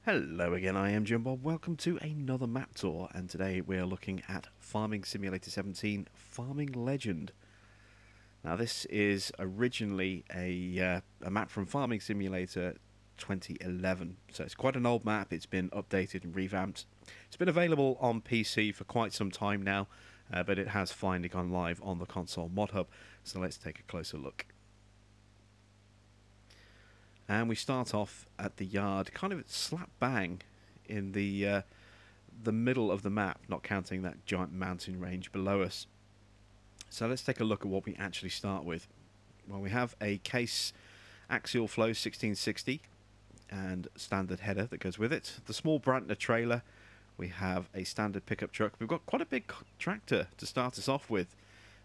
Hello again, I am Jim Bob. Welcome to another map tour, and today we are looking at Farming Simulator 17 Farming Legend. Now this is originally a map from Farming Simulator 2011, so it's quite an old map. It's been updated and revamped. It's been available on PC for quite some time now, but it has finally gone live on the console mod hub, so let's take a closer look. And we start off at the yard, kind of slap bang in the middle of the map, not counting that giant mountain range below us. So let's take a look at what we actually start with. Well, we have a case axial flow 1660 and standard header that goes with it. The small Brantner trailer. We have a standard pickup truck. We've got quite a big tractor to start us off with.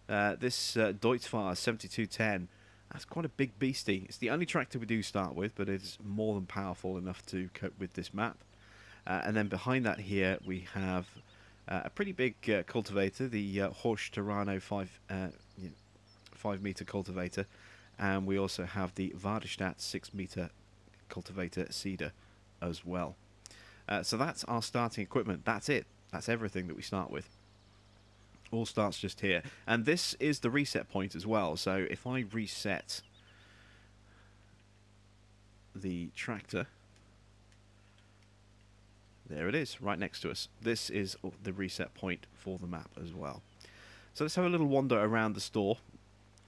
This Deutz-Fahr 7210. That's quite a big beastie. It's the only tractor we do start with, but it's more than powerful enough to cope with this map. And then behind that here we have a pretty big cultivator, the Horsch Terrano 5 meter cultivator, and we also have the Vardestadt 6 meter cultivator seeder as well. So that's our starting equipment. That's it. That's everything that we start with. All starts just here, and this is the reset point as well. So if I reset the tractor, there it is, right next to us. This is the reset point for the map as well. So let's have a little wander around the store.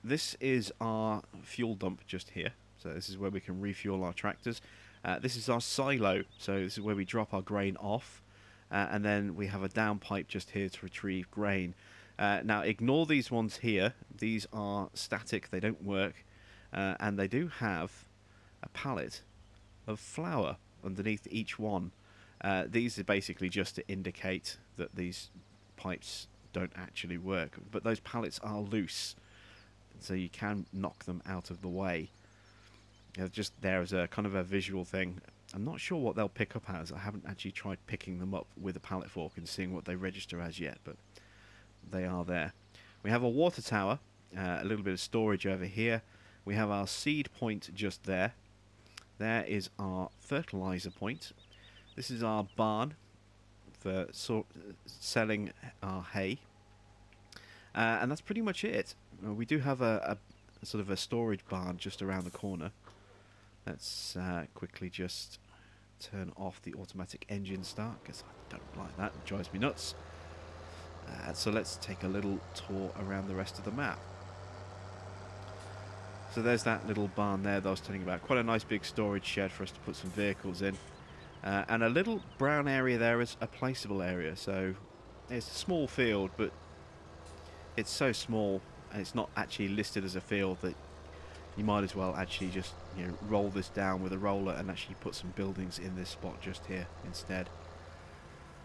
This is our fuel dump just here. So this is where we can refuel our tractors. This is our silo, so this is where we drop our grain off. And then we have a downpipe just here to retrieve grain. Now ignore these ones here. These are static, they don't work, and they do have a pallet of flour underneath each one. These are basically just to indicate that these pipes don't actually work, but those pallets are loose, so you can knock them out of the way. Just there as a kind of a visual thing. I'm not sure what they'll pick up as. I haven't actually tried picking them up with a pallet fork and seeing what they register as yet, but they are there. We have a water tower, a little bit of storage over here. We have our seed point just there. There is our fertilizer point. This is our barn for selling our hay. And that's pretty much it. We do have a sort of a storage barn just around the corner. Let's quickly just turn off the automatic engine start, because I don't like that, it drives me nuts. So let's take a little tour around the rest of the map. So there's that little barn there that I was telling you about. Quite a nice big storage shed for us to put some vehicles in. And a little brown area there is a placeable area. So it's a small field, but it's so small and it's not actually listed as a field that you might as well actually just roll this down with a roller and actually put some buildings in this spot just here instead.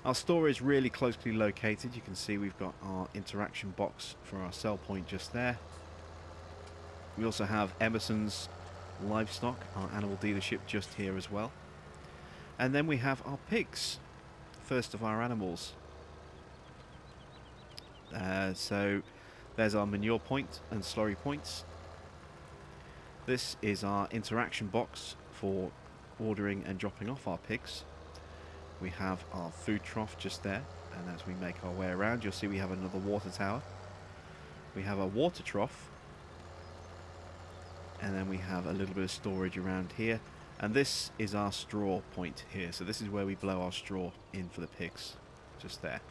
Our store is really closely located. You can see we've got our interaction box for our sell point just there. We also have Emerson's livestock, our animal dealership, just here as well. And then we have our pigs, first of our animals. So there's our manure point and slurry points. This is our interaction box for ordering and dropping off our pigs. We have our food trough just there, and as we make our way around, you'll see we have another water tower. We have a water trough, and then we have a little bit of storage around here. And this is our straw point here, so this is where we blow our straw in for the pigs, just there.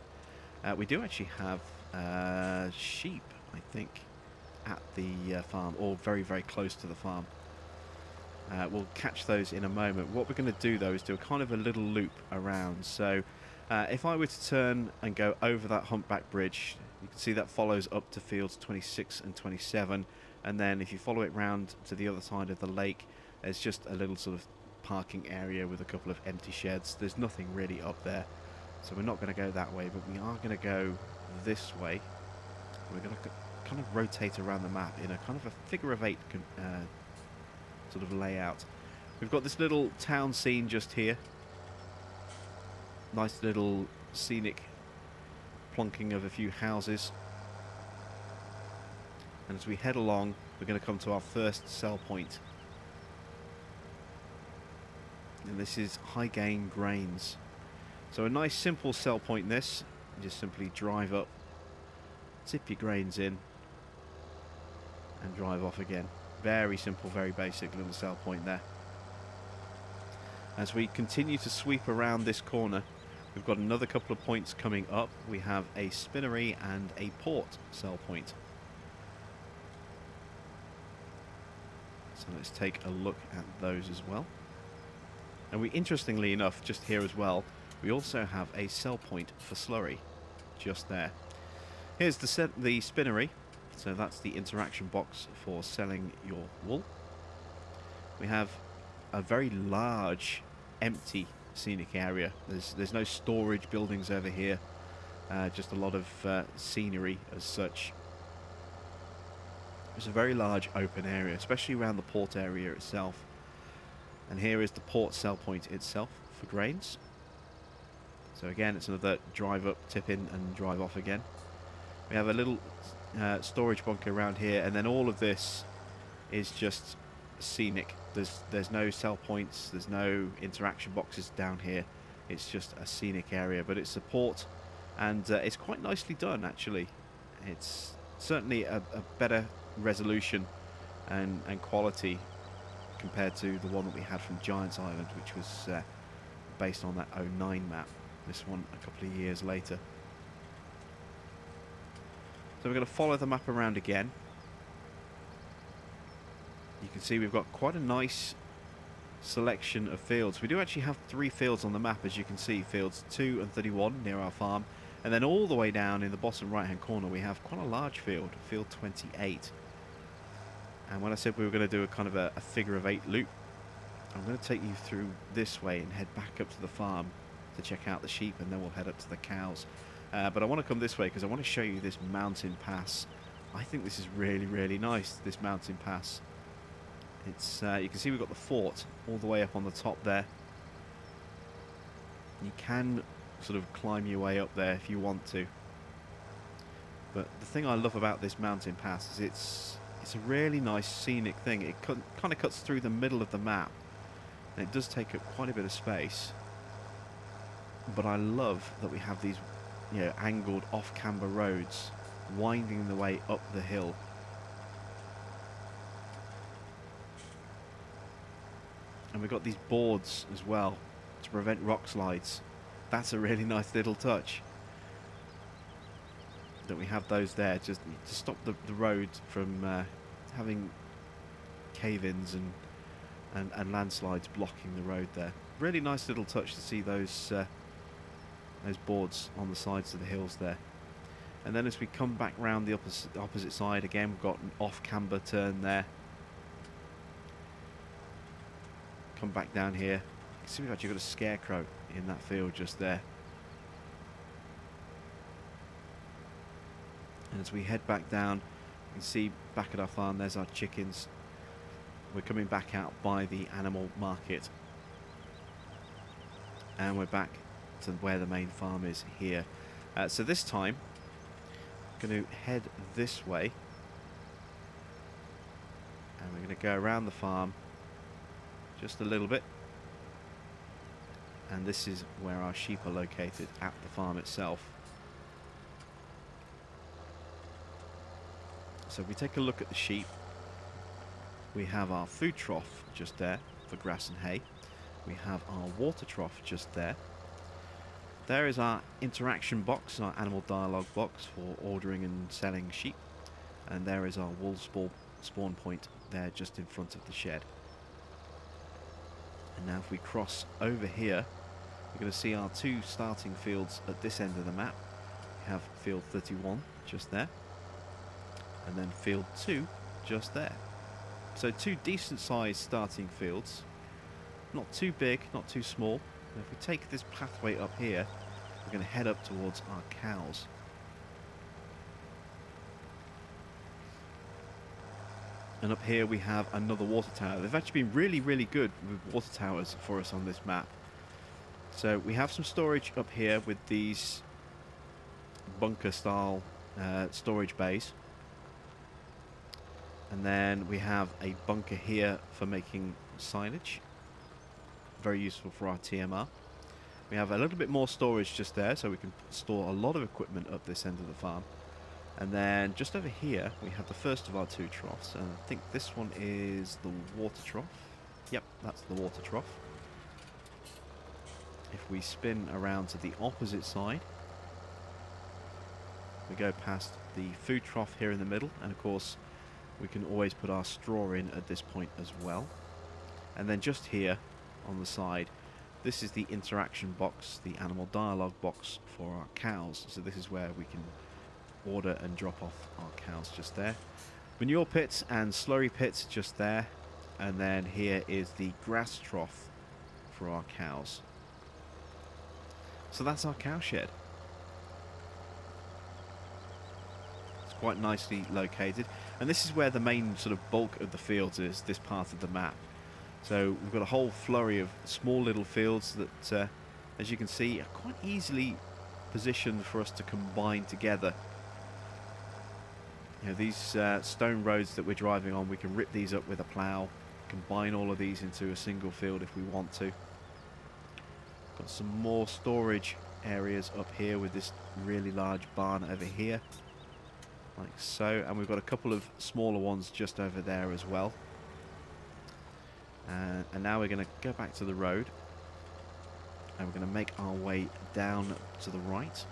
We do actually have sheep, I think, at the farm, or very, very close to the farm. We'll catch those in a moment. What we're going to do though is do a kind of a little loop around. So if I were to turn and go over that humpback bridge, you can see that follows up to fields 26 and 27, and then if you follow it round to the other side of the lake, there's just a little sort of parking area with a couple of empty sheds. There's nothing really up there, so we're not going to go that way, but we are going to go this way. We're going to kind of rotate around the map in a kind of a figure of eight sort of layout. We've got this little town scene just here. Nice little scenic plonking of a few houses. And as we head along, we're going to come to our first sell point. And this is high gain grains. So a nice simple sell point in this. You just simply drive up, tip your grains in, and drive off again. Very simple, very basic little sell point there. As we continue to sweep around this corner, we've got another couple of points coming up. We have a spinnery and a port sell point. So let's take a look at those as well. And we, interestingly enough, just here as well, we also have a sell point for slurry, just there. Here's the spinnery, so that's the interaction box for selling your wool. We have a very large, empty scenic area. There's no storage buildings over here, just a lot of scenery as such. It's a very large open area, especially around the port area itself. And here is the port sell point itself for grains. So again, it's another drive up, tip in, and drive off again. We have a little storage bunker around here, and then all of this is just scenic. There's no sell points, there's no interaction boxes down here. It's just a scenic area, but it's a port, and it's quite nicely done actually. It's certainly a better resolution and quality compared to the one that we had from Giants Island, which was based on that '09 map. This one a couple of years later. So we're going to follow the map around again. You can see we've got quite a nice selection of fields. We do actually have 3 fields on the map, as you can see, fields 2 and 31 near our farm, and then all the way down in the bottom right hand corner we have quite a large field, field 28. And when I said we were going to do a kind of a figure of 8 loop, I'm going to take you through this way and head back up to the farm to check out the sheep, and then we'll head up to the cows. But I want to come this way because I want to show you this mountain pass. I think this is really, really nice, this mountain pass. It's you can see we've got the fort all the way up on the top there. You can sort of climb your way up there if you want to. But the thing I love about this mountain pass is it's a really nice scenic thing. It kind of cuts through the middle of the map, and it does take up quite a bit of space. But I love that we have these, you know, angled off-camber roads winding the way up the hill. And we've got these boards as well to prevent rock slides. That's a really nice little touch, that we have those there just to stop the road from having cave-ins and landslides blocking the road there. Really nice little touch to see those boards on the sides of the hills there. And then as we come back round the opposite side again, we've got an off-camber turn there. Come back down here. You can see we've actually got a scarecrow in that field just there. And as we head back down, you can see back at our farm, there's our chickens. We're coming back out by the animal market. And we're back to where the main farm is here. So this time, I'm going to head this way. And we're going to go around the farm just a little bit. And this is where our sheep are located, at the farm itself. So if we take a look at the sheep, we have our food trough just there for grass and hay. We have our water trough just there. There is our interaction box, our animal dialogue box for ordering and selling sheep. And there is our wool spawn point there just in front of the shed. And now if we cross over here, we're going to see our 2 starting fields at this end of the map. We have field 31 just there, and then field 2 just there. So 2 decent sized starting fields, not too big, not too small. And if we take this pathway up here, we're going to head up towards our cows. And up here we have another water tower. They've actually been really, really good with water towers for us on this map. So we have some storage up here with these bunker style storage bays. And then we have a bunker here for making silage. very useful for our TMR. We have a little bit more storage just there, so we can store a lot of equipment up this end of the farm. And then just over here, we have the first of our 2 troughs, and I think this one is the water trough. Yep, that's the water trough. If we spin around to the opposite side, we go past the food trough here in the middle, and of course we can always put our straw in at this point as well. And then just here on the side, this is the interaction box, the animal dialogue box for our cows. So this is where we can order and drop off our cows just there. Manure pits and slurry pits just there. And then here is the grass trough for our cows. So that's our cow shed. It's quite nicely located. And this is where the main sort of bulk of the fields is, this part of the map. So we've got a whole flurry of small little fields that, as you can see, are quite easily positioned for us to combine together. You know, these stone roads that we're driving on, we can rip these up with a plough, combine all of these into a single field if we want to. Got some more storage areas up here with this really large barn over here, like so, and we've got a couple of smaller ones just over there as well. And now we're going to go back to the road, and we're going to make our way down to the right,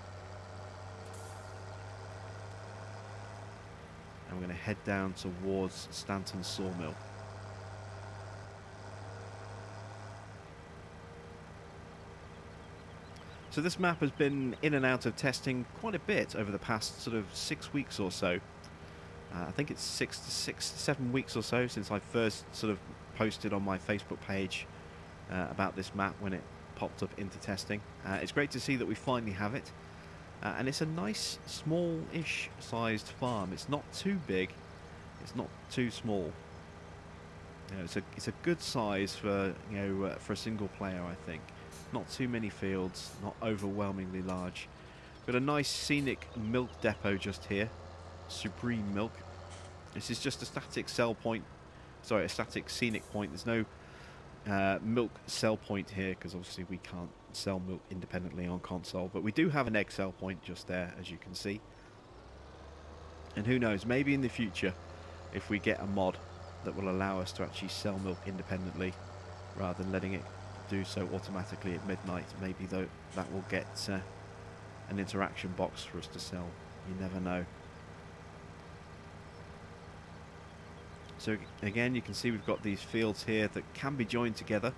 and we're going to head down towards Stanton Sawmill. So this map has been in and out of testing quite a bit over the past sort of 6 weeks or so. I think it's 7 weeks or so since I first sort of posted on my Facebook page about this map when it popped up into testing. It's great to see that we finally have it, and it's a nice small-ish sized farm. It's not too big, it's not too small. You know, it's a good size for, you know, for a single player, I think. Not too many fields, not overwhelmingly large. Got a nice scenic milk depot just here, Supreme Milk. This is just a static sell point. Sorry, a static scenic point. There's no milk sell point here because obviously we can't sell milk independently on console, but we do have an egg sell point just there, as you can see. And who knows, maybe in the future, if we get a mod that will allow us to actually sell milk independently rather than letting it do so automatically at midnight, maybe though that will get an interaction box for us to sell. You never know. So again, you can see we've got these fields here that can be joined together.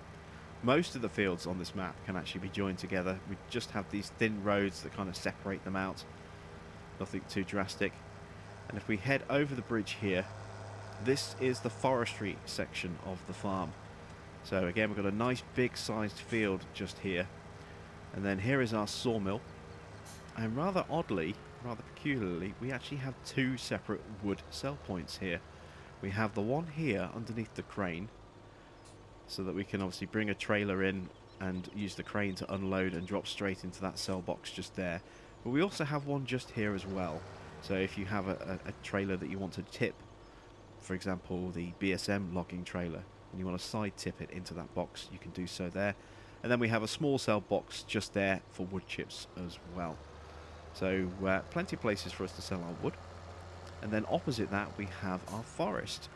Most of the fields on this map can actually be joined together. We just have these thin roads that kind of separate them out. Nothing too drastic. And if we head over the bridge here, this is the forestry section of the farm. So again, we've got a nice big sized field just here. And then here is our sawmill. And rather oddly, rather peculiarly, we actually have 2 separate wood sell points here. We have the one here underneath the crane, so that we can obviously bring a trailer in and use the crane to unload and drop straight into that cell box just there. But we also have one just here as well. So if you have a trailer that you want to tip, for example the BSM logging trailer, and you want to side tip it into that box, you can do so there. And then we have a small cell box just there for wood chips as well. So plenty of places for us to sell our wood. And then opposite that we have our forest.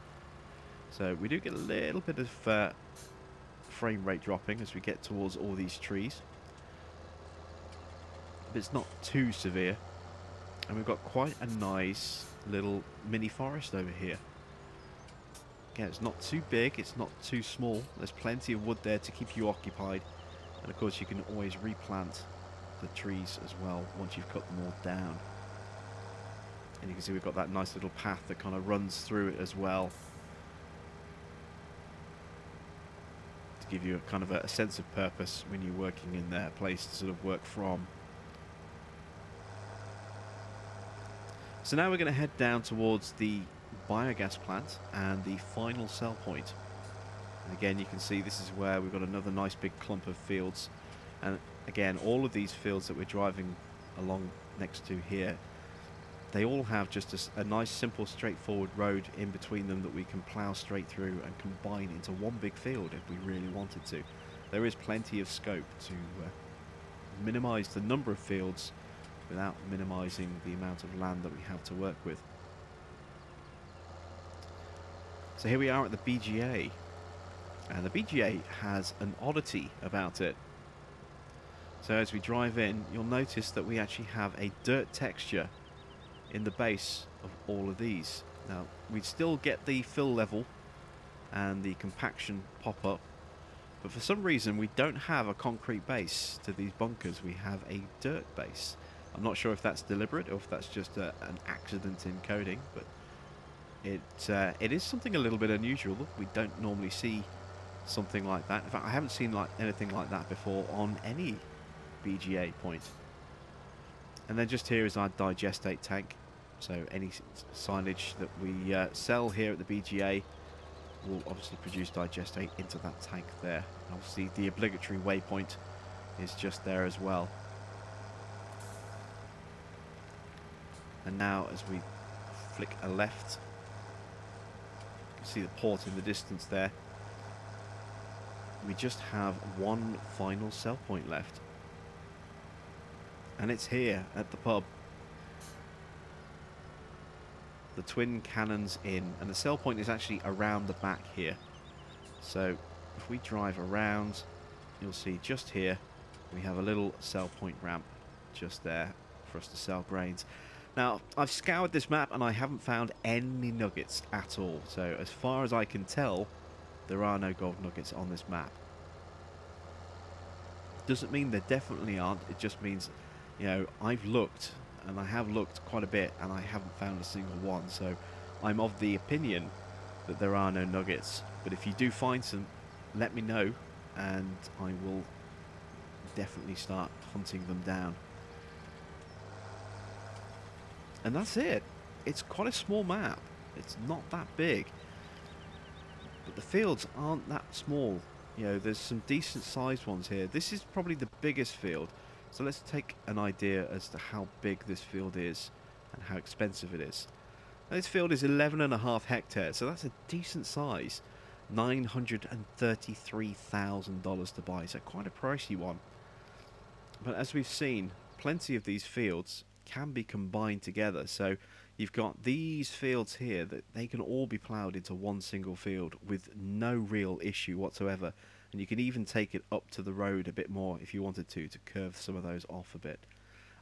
So we do get a little bit of frame rate dropping as we get towards all these trees, but it's not too severe. And we've got quite a nice little mini forest over here. Again, it's not too big, it's not too small. There's plenty of wood there to keep you occupied. And of course you can always replant the trees as well once you've cut them all down. And you can see we've got that nice little path that kind of runs through it as well, to give you a kind of a sense of purpose when you're working in there, a place to sort of work from. So now we're going to head down towards the biogas plant and the final sell point. And again, you can see this is where we've got another nice big clump of fields. And again, all of these fields that we're driving along next to here, they all have just a nice, simple, straightforward road in between them that we can plough straight through and combine into one big field if we really wanted to. there is plenty of scope to minimise the number of fields without minimising the amount of land that we have to work with. So here we are at the BGA, and the BGA has an oddity about it. So as we drive in, you'll notice that we actually have a dirt texture in the base of all of these. Now, we still get the fill level and the compaction pop up, but for some reason we don't have a concrete base to these bunkers. We have a dirt base. I'm not sure if that's deliberate or if that's just an accident in coding, but it is something a little bit unusual. We don't normally see something like that. In fact, I haven't seen anything like that before on any BGA point. And then just here is our digestate tank. So any silage that we sell here at the BGA will obviously produce digestate into that tank there. And obviously the obligatory waypoint is just there as well. And now as we flick a left, you can see the port in the distance there. We just have one final sell point left, and it's here at the pub. The Twin Cannons Inn, and the sell point is actually around the back here. So if we drive around, you'll see just here we have a little sell point ramp just there for us to sell grains. Now, I've scoured this map and I haven't found any nuggets at all. So as far as I can tell, there are no gold nuggets on this map. Doesn't mean there definitely aren't. It just means, you know, I've looked, and I have looked quite a bit, and I haven't found a single one. So I'm of the opinion that there are no nuggets. But if you do find some, let me know, and I will definitely start hunting them down. And that's it. It's quite a small map. It's not that big. But the fields aren't that small. You know, there's some decent sized ones here. This is probably the biggest field. So let's take an idea as to how big this field is and how expensive it is. Now, this field is 11.5 hectares, so that's a decent size. $933,000 to buy, so quite a pricey one. But as we've seen, plenty of these fields can be combined together. So you've got these fields here that they can all be ploughed into one single field with no real issue whatsoever. And you can even take it up to the road a bit more if you wanted to curve some of those off a bit.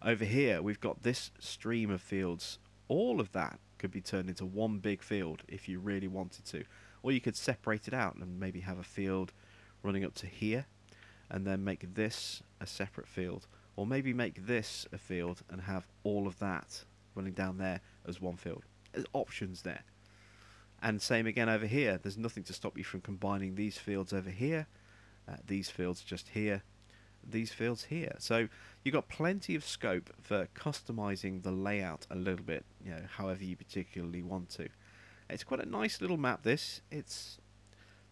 Over here we've got this stream of fields. All of that could be turned into one big field if you really wanted to. Or you could separate it out and maybe have a field running up to here and then make this a separate field. Or maybe make this a field and have all of that running down there as one field. There's options there. And same again over here. There's nothing to stop you from combining these fields over here, these fields just here, these fields here. So you've got plenty of scope for customizing the layout a little bit, you know, however you particularly want to. It's quite a nice little map, this. It's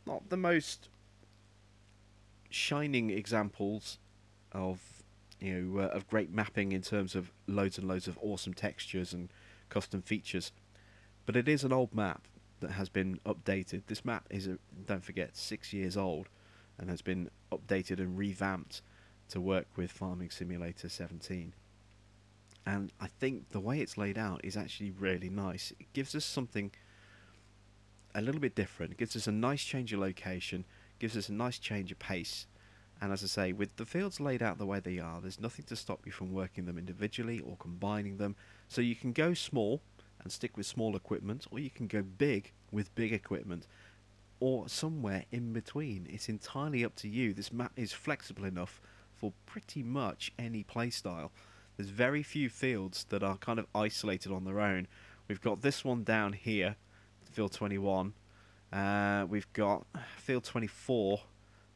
not the most shining examples of, you know, of great mapping in terms of loads and loads of awesome textures and custom features, but it is an old map that has been updated. This map is, don't forget, 6 years old and has been updated and revamped to work with Farming Simulator 17. And I think the way it's laid out is actually really nice. It gives us something a little bit different. It gives us a nice change of location, gives us a nice change of pace. And as I say, with the fields laid out the way they are, there's nothing to stop you from working them individually or combining them. So you can go small and stick with small equipment, or you can go big with big equipment, or somewhere in between. It's entirely up to you. This map is flexible enough for pretty much any playstyle. There's very few fields that are kind of isolated on their own. We've got this one down here, field 21. We've got field 24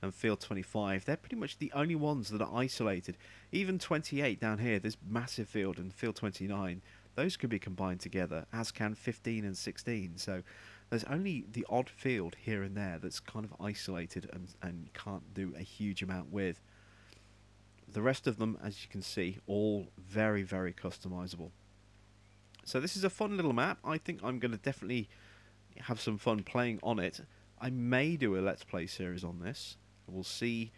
and field 25. They're pretty much the only ones that are isolated. Even 28 down here, this massive field, and field 29, those could be combined together, as can 15 and 16. So there's only the odd field here and there that's kind of isolated and you can't do a huge amount with. The rest of them, as you can see, all very, very customizable. So this is a fun little map. I think I'm going to definitely have some fun playing on it. I may do a Let's Play series on this. We'll see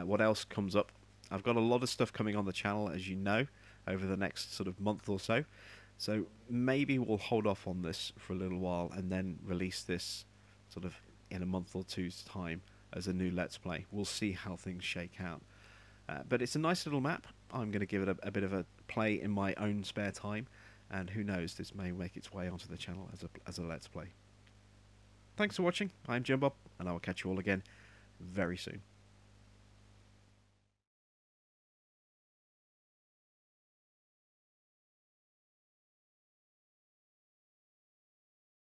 what else comes up. I've got a lot of stuff coming on the channel, as you know, over the next sort of month or so. So maybe we'll hold off on this for a little while and then release this sort of in a month or two's time as a new Let's Play. We'll see how things shake out. But it's a nice little map. I'm going to give it a bit of a play in my own spare time, and who knows, this may make its way onto the channel as a Let's Play. Thanks for watching. I'm Jim Bob, and I will catch you all again very soon.